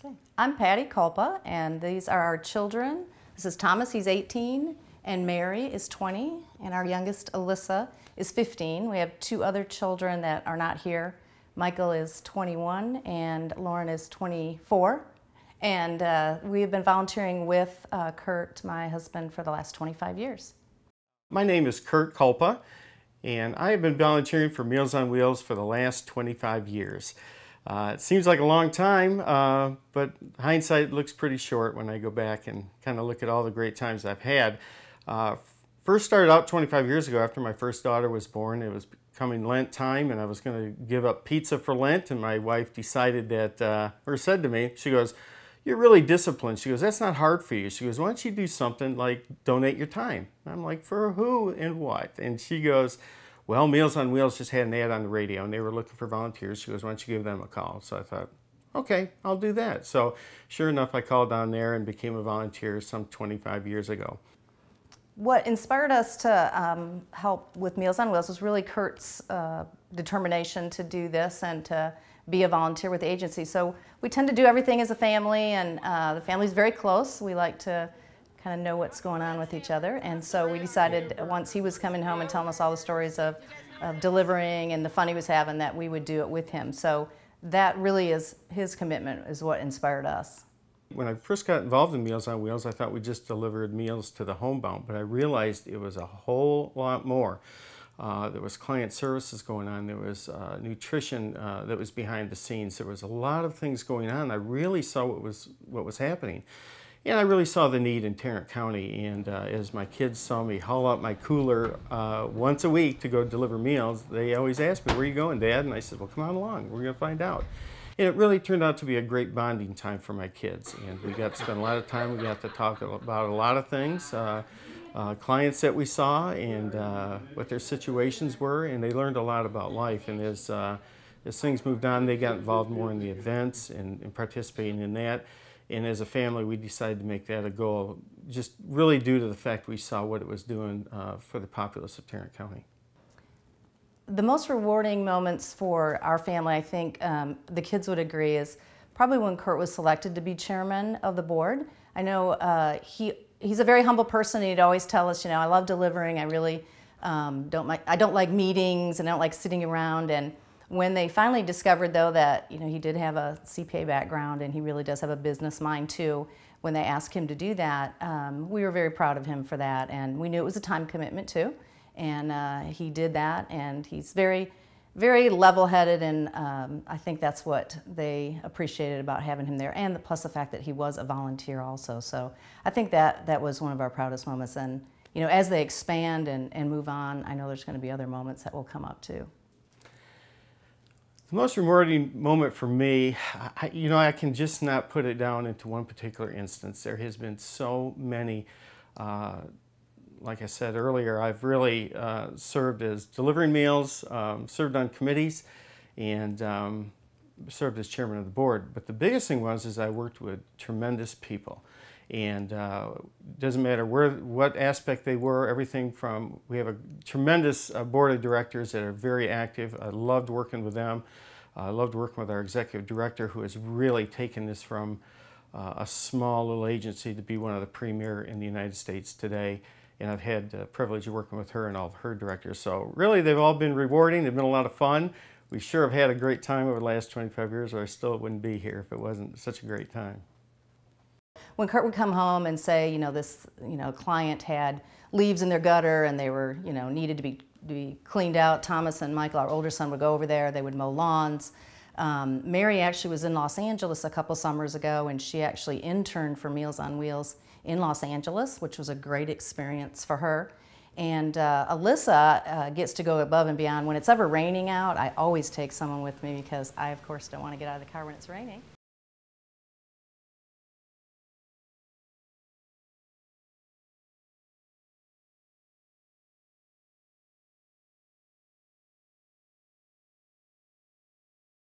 Okay. I'm Patty Culpa, and these are our children. This is Thomas, he's 18, and Mary is 20, and our youngest, Alyssa, is 15. We have two other children that are not here. Michael is 21, and Lauren is 24. And we have been volunteering with Kurt, my husband, for the last 25 years. My name is Kurt Culpa, and I have been volunteering for Meals on Wheels for the last 25 years. It seems like a long time, but hindsight looks pretty short when I go back and kind of look at all the great times I've had. First started out 25 years ago after my first daughter was born. It was coming Lent time, and I was going to give up pizza for Lent, and my wife decided that, or said to me, she goes, "You're really disciplined." She goes, "That's not hard for you." She goes, "Why don't you do something like donate your time?" I'm like, "For who and what?" And she goes, "Well, Meals on Wheels just had an ad on the radio and they were looking for volunteers." She goes, "Why don't you give them a call?" So I thought, okay, I'll do that. So sure enough, I called down there and became a volunteer some 25 years ago. What inspired us to help with Meals on Wheels was really Kurt's determination to do this and to be a volunteer with the agency. So we tend to do everything as a family, and the family's very close. We like to kind of know what's going on with each other, and so we decided once he was coming home and telling us all the stories of delivering and the fun he was having, that we would do it with him. So that really is his commitment, is what inspired us. When I first got involved in Meals on Wheels, I thought we just delivered meals to the homebound, but I realized it was a whole lot more. There was client services going on, there was nutrition that was behind the scenes, there was a lot of things going on. I really saw what was happening. And I really saw the need in Tarrant County, and as my kids saw me haul out my cooler once a week to go deliver meals, they always asked me, "Where are you going, Dad?" And I said, "Well, come on along, we're going to find out." And it really turned out to be a great bonding time for my kids, and we got to spend a lot of time, we got to talk about a lot of things, clients that we saw and what their situations were, and they learned a lot about life. And as things moved on, they got involved more in the events and participating in that. And as a family, we decided to make that a goal, just really due to the fact we saw what it was doing for the populace of Tarrant County. The most rewarding moments for our family, I think the kids would agree, is probably when Kurt was selected to be chairman of the board. I know he's a very humble person, and he'd always tell us, you know, "I love delivering. I really don't like meetings, and I don't like sitting around." And when they finally discovered, though, that he did have a CPA background and he really does have a business mind too, when they asked him to do that, we were very proud of him for that, and we knew it was a time commitment too. And he did that, and he's very, very level-headed, and I think that's what they appreciated about having him there, and plus the fact that he was a volunteer also. So I think that was one of our proudest moments. And as they expand and move on, I know there's going to be other moments that will come up too. The most rewarding moment for me, I can just not put it down into one particular instance. There has been so many. Like I said earlier, I've really served as delivering meals, served on committees, and served as chairman of the board. But the biggest thing is I worked with tremendous people. And it doesn't matter what aspect they were, everything from, we have a tremendous board of directors that are very active. I loved working with them. I loved working with our executive director, who has really taken this from a small little agency to be one of the premier in the United States today. And I've had the privilege of working with her and all of her directors. So really, they've all been rewarding. They've been a lot of fun. We sure have had a great time over the last 25 years, or I still wouldn't be here if it wasn't such a great time. When Kurt would come home and say, this client had leaves in their gutter and they were, needed to be cleaned out, Thomas and Michael, our older son, would go over there. They would mow lawns. Mary actually was in Los Angeles a couple summers ago, and she actually interned for Meals on Wheels in Los Angeles, which was a great experience for her. And Alyssa gets to go above and beyond. When it's ever raining out, I always take someone with me because I, of course, don't want to get out of the car when it's raining.